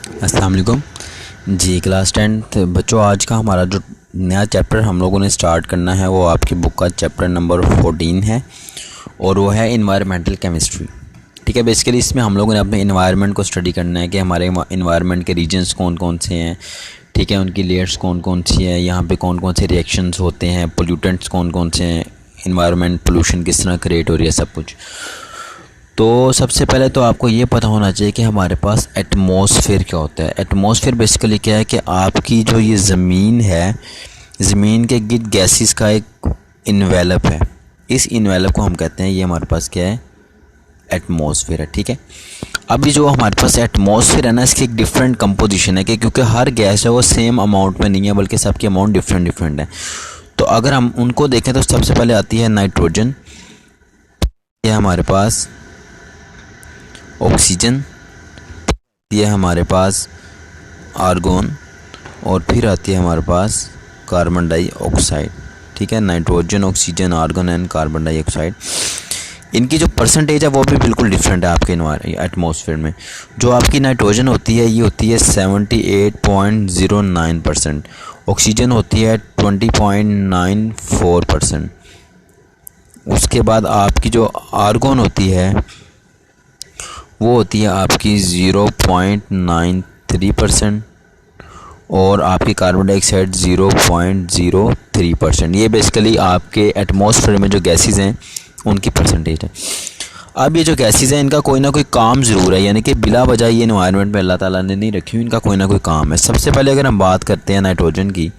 अस्सलाम वालेकुम जी। Class 10th बच्चों, आज का हमारा जो नया चैप्टर हम लोगों ने स्टार्ट करना है वो आपकी बुक का चैप्टर नंबर 14 है और वो है इन्वायरमेंटल केमिस्ट्री। ठीक है, बेसिकली इसमें हम लोगों ने अपने इन्वायरमेंट को स्टडी करना है कि हमारे इन्वायरमेंट के रीजन्स कौन कौन से हैं, ठीक है, उनकी लेयर्स कौन कौन सी है, यहाँ पे कौन कौन से रिएक्शंस होते हैं, पोल्यूटेंट्स कौन कौन से हैं, इन्वायरमेंट पोल्यूशन किस तरह क्रिएट हो रही है, सब कुछ। तो सबसे पहले तो आपको ये पता होना चाहिए कि हमारे पास एटमॉस्फेयर क्या होता है। एटमॉस्फेयर बेसिकली क्या है कि आपकी जो ये ज़मीन है, ज़मीन के गिर्द गैसेस का एक इन्वेलप है। इस इन्वेलप को हम कहते हैं, ये हमारे पास क्या है, एटमॉस्फेयर है। ठीक है, अभी जो हमारे पास एटमॉस्फेयर है ना, इसकी एक डिफरेंट कंपोजिशन है कि क्योंकि हर गैस है वो सेम अमाउंट में नहीं है, बल्कि सबकी अमाउंट डिफरेंट डिफरेंट है। तो अगर हम उनको देखें तो सबसे पहले आती है नाइट्रोजन, ये हमारे पास ऑक्सीजन, ये हमारे पास आर्गोन, और फिर आती है हमारे पास कार्बन डाइऑक्साइड। ठीक है, nitrogen, oxygen, argon and carbon dioxide. इनकी जो परसेंटेज है वो भी बिल्कुल डिफरेंट है आपके एटमॉस्फेयर में। जो आपकी नाइट्रोजन होती है ये होती है 78.09%, ऑक्सीजन होती है 20.94%। उसके बाद आपकी जो आर्गोन होती है वो होती है आपकी 0.93%, और आपकी कार्बन डाइऑक्साइड 0.03%। ये बेसिकली आपके एटमॉस्फेयर में जो गैसेस हैं उनकी परसेंटेज है। अब ये जो गैसेस हैं इनका कोई ना कोई काम ज़रूर है, यानी कि बिला वजह ये एनवायरनमेंट में अल्लाह ताला ने नहीं रखी हुई, इनका कोई ना कोई काम है। सबसे पहले अगर हम बात करते हैं नाइट्रोजन की,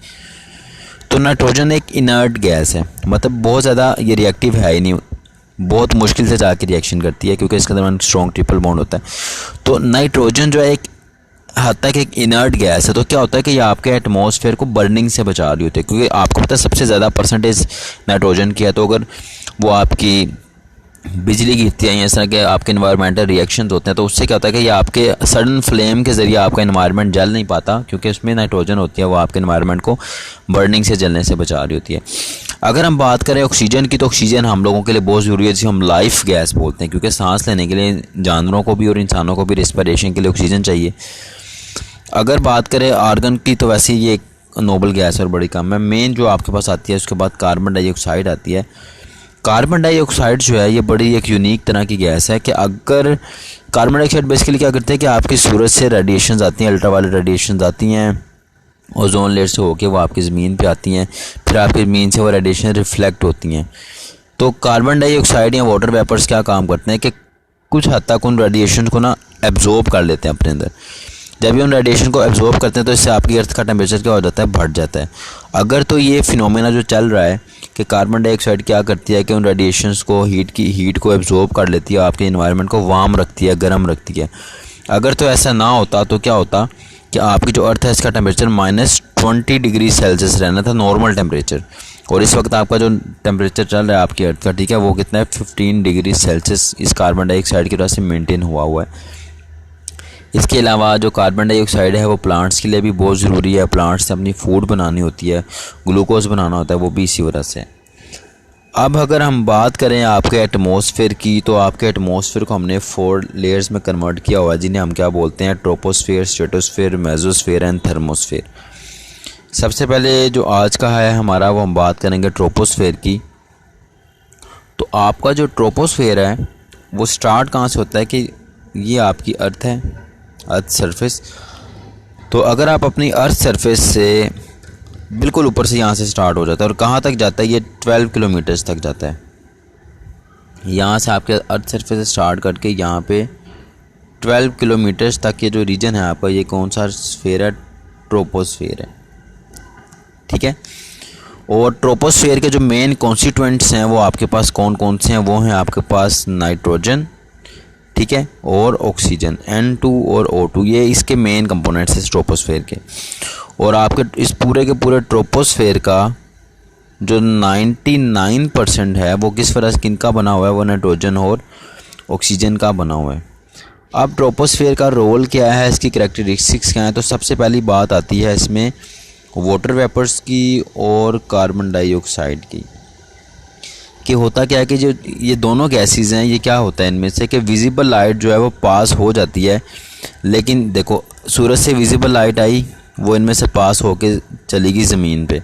तो नाइट्रोजन एक इनर्ट गैस है, मतलब बहुत ज़्यादा ये रिएक्टिव है ही नहीं, बहुत मुश्किल से जाके रिएक्शन करती है क्योंकि इसके दरमियान स्ट्रॉन्ग ट्रिपल बॉन्ड होता है। तो नाइट्रोजन जो है एक हद तक एक इनर्ट गैस है। तो क्या होता है कि ये आपके एटमॉस्फेयर को बर्निंग से बचा रही होती है, क्योंकि आपको पता है सबसे ज़्यादा परसेंटेज नाइट्रोजन की है। तो अगर वो आपकी बिजली गिरती है या इस तरह के आपके इन्वायरमेंटल रिएक्शंस होते हैं तो उससे क्या होता है कि ये आपके सडन फ्लेम के ज़रिए आपका इन्वायरमेंट जल नहीं पाता, क्योंकि उसमें नाइट्रोजन होती है, वो आपके इन्वायरमेंट को बर्निंग से जलने से बचा रही होती है। अगर हम बात करें ऑक्सीजन की, तो ऑक्सीजन हम लोगों के लिए बहुत ज़रूरी है, जिसे हम लाइफ गैस बोलते हैं, क्योंकि सांस लेने के लिए जानवरों को भी और इंसानों को भी रेस्पिरेशन के लिए ऑक्सीजन चाहिए। अगर बात करें आर्गन की, तो वैसे ये एक नोबल गैस और बड़ी कम है। मेन जो आपके पास आती है उसके बाद कार्बन डाइऑक्साइड आती है। कार्बन डाइऑक्साइड जो है ये बड़ी एक यूनिक तरह की गैस है कि अगर कार्बन डाइऑक्साइड बेसिकली क्या करते हैं कि आपकी सूरज से रेडिएशंस आती हैं, अल्ट्रावायलेट रेडिएशंस आती हैं, ओजोन लेयर से होके वो आपकी ज़मीन पे आती हैं, फिर आपकी ज़मीन से वो रेडिएशन रिफ्लेक्ट होती हैं। तो कार्बन डाइऑक्साइड या वाटर वेपर्स क्या काम करते हैं कि कुछ हद तक उन रेडिएशन को ना एब्जॉर्ब कर लेते हैं अपने अंदर। जब ये उन रेडिएशन को एब्जॉर्ब करते हैं तो इससे आपकी अर्थ का टेम्परेचर क्या हो जाता है, बढ़ जाता है। अगर तो ये फिनोमेना जो चल रहा है कि कार्बन डाइऑक्साइड क्या करती है कि उन रेडिएशंस को हीट को एब्जॉर्ब कर लेती है, आपके इन्वायरमेंट को वार्म रखती है, गर्म रखती है। अगर तो ऐसा ना होता तो क्या होता कि आपकी जो अर्थ है इसका टेम्परेचर -20 डिग्री सेल्सियस रहना था नॉर्मल टेम्परेचर, और इस वक्त आपका जो टेम्परेचर चल रहा है आपकी अर्थ का, ठीक है, वो कितना है 15 डिग्री सेल्सियस इस कार्बन डाइऑक्साइड की वजह से मेंटेन हुआ है। इसके अलावा जो कार्बन डाइऑक्साइड है वो प्लांट्स के लिए भी बहुत ज़रूरी है। प्लांट्स से अपनी फूड बनानी होती है, ग्लूकोज बनाना होता है, वो भी इसी वजह से। अब अगर हम बात करें आपके एटमॉस्फेयर की, तो आपके एटमॉस्फेयर को हमने 4 लेयर्स में कन्वर्ट किया हुआ है, जिन्हें हम क्या बोलते हैं, troposphere, stratosphere, mesosphere and thermosphere. सबसे पहले जो आज का है हमारा, वो हम बात करेंगे ट्रोपोस्फेयर की। तो आपका जो ट्रोपोस्फेयर है वो स्टार्ट कहाँ से होता है कि ये आपकी अर्थ है, अर्थ सरफेस। तो अगर आप अपनी अर्थ सरफेस से बिल्कुल ऊपर से यहाँ से स्टार्ट हो जाता है और कहाँ तक जाता है, ये 12 किलोमीटर्स तक जाता है। यहाँ से आपके अर्थ सरफेस से स्टार्ट करके यहाँ पे 12 किलोमीटर्स तक ये जो रीजन है आपका, ये कौन सा स्फीयर है, ट्रोपोस्फेयर है। ठीक है, और ट्रोपोस्फेयर के जो मेन कॉन्स्टिट्यूएंट्स हैं वो आपके पास कौन कौन से हैं, वो हैं आपके पास नाइट्रोजन, ठीक है, और ऑक्सीजन, N2 और O2, ये इसके मेन कंपोनेंट्स हैं ट्रोपोस्फेयर के। और आपके इस पूरे के पूरे ट्रोपोस्फेयर का जो 99% है वो किस वजह से किनका बना हुआ है, वो नाइट्रोजन और ऑक्सीजन का बना हुआ है। अब ट्रोपोस्फेयर का रोल क्या है, इसकी कैरेक्टरिस्टिक्स क्या हैं, तो सबसे पहली बात आती है इसमें वाटर वेपर्स की और कार्बन डाइऑक्साइड की। कि होता क्या है कि जो ये दोनों गैसेस हैं, ये क्या होता है इनमें से कि विजिबल लाइट जो है वो पास हो जाती है, लेकिन देखो सूरज से विजिबल लाइट आई, वो इनमें से पास होके चली गई ज़मीन पे,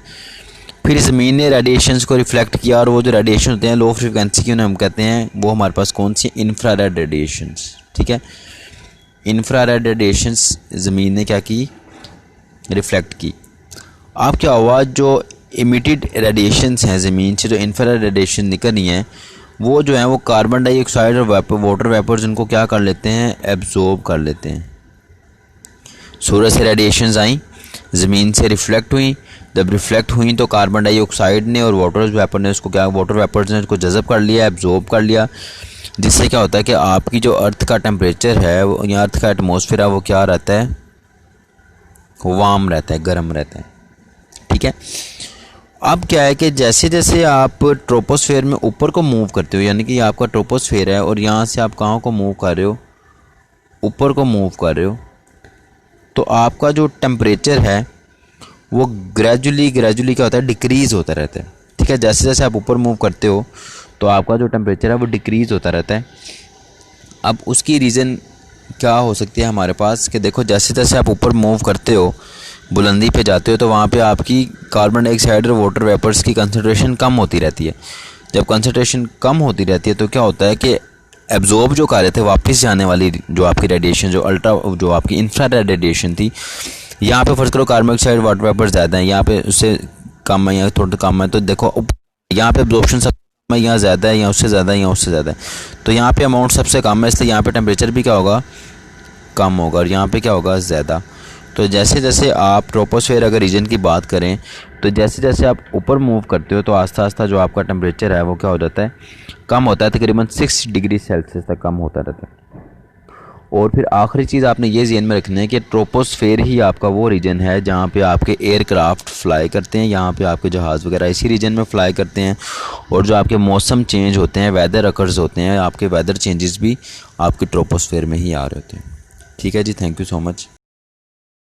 फिर ज़मीन ने रेडिएशंस को रिफ्लेक्ट किया, और वो जो रेडिएशन होते हैं लो फ्रिक्वेंसी की उन्हें हम कहते हैं, वो हमारे पास कौन सी, इंफ्रारेड रेडिएशंस। ठीक है, इंफ्रारेड रेडिएशंस ज़मीन ने क्या की, रिफ्लेक्ट की। अब क्या हुआ, जो इमिटेड रेडिएशंस हैं ज़मीन से, जो इंफ्रारेड रेडिएशन निकल रही हैं, वो जो है वो कार्बन डाइऑक्साइड और वाटर वेपर्स इनको क्या कर लेते हैं, एब्जॉर्ब कर लेते हैं। सूरज से रेडिएशंस आई, ज़मीन से रिफ्लेक्ट हुई, जब रिफ्लेक्ट हुई तो कार्बन डाइऑक्साइड ने और वाटर वेपर ने उसको क्या, वाटर वेपर्स ने उसको जज़ब कर लिया, एब्जॉर्ब कर लिया, जिससे क्या होता है कि आपकी जो अर्थ का टेम्परेचर है वो, या अर्थ का एटमॉस्फेयर है, वो क्या रहता है, वार्म रहता है, गर्म रहता है। ठीक है, अब क्या है कि जैसे जैसे आप ट्रोपोस्फेयर में ऊपर को मूव करते हो, यानी कि आपका ट्रोपोस्फेयर है और यहाँ से आप कहाँ को मूव कर रहे हो, ऊपर को मूव कर रहे हो, तो आपका जो टेम्परेचर है वो ग्रेजुअली क्या होता है, डिक्रीज़ होता रहता है। ठीक है, जैसे जैसे आप ऊपर मूव करते हो तो आपका जो टेम्परेचर है वो डिक्रीज़ होता रहता है। अब उसकी रीज़न क्या हो सकती है हमारे पास कि देखो जैसे जैसे आप ऊपर मूव करते हो, बुलंदी पे जाते हो, तो वहाँ पे आपकी कार्बन डाइऑक्साइड और वाटर वेपर्स की कंसंट्रेशन कम होती रहती है। जब कंसंट्रेशन कम होती रहती है तो क्या होता है कि एब्जॉर्ब जो कर रहे थे वापस जाने वाली जो आपकी रेडिएशन, जो आपकी इंफ्रारेड रेडिएशन थी, यहाँ पे फर्ज करो कार्बन डाइऑक्साइड वाटर वेपर ज़्यादा है, यहाँ पे उससे कम है या थोड़ा कम है, तो देखो यहाँ पे एब्जॉर्प्शन सब है, यहाँ ज़्यादा है, यहाँ उससे ज़्यादा है, यहाँ उससे ज़्यादा है, तो यहाँ पे अमाउंट सबसे कम है, इसलिए यहाँ पे टेम्परेचर भी क्या होगा, कम होगा, और यहाँ पे क्या होगा, ज़्यादा। तो जैसे जैसे आप ट्रोपोस्फेयर अगर रीजन की बात करें, तो जैसे जैसे आप ऊपर मूव करते हो तो आस्ता आस्ता जो आपका टेम्परेचर है वो क्या हो जाता है, कम होता है, तकरीबन 6 डिग्री सेल्सियस तक कम होता रहता है। और फिर आखिरी चीज़ आपने ये ज़हन में रखना है कि ट्रोपोस्फेयर ही आपका वो रीजन है जहाँ पे आपके एयरक्राफ्ट फ्लाई करते हैं, यहाँ पे आपके जहाज़ वगैरह इसी रीजन में फ़्लाई करते हैं, और जो आपके मौसम चेंज होते हैं, वेदर अकर्स होते हैं, आपके वेदर चेंजेस भी आपके ट्रोपोस्फेयर में ही आ रहे होते हैं। ठीक है जी, थैंक यू सो मच।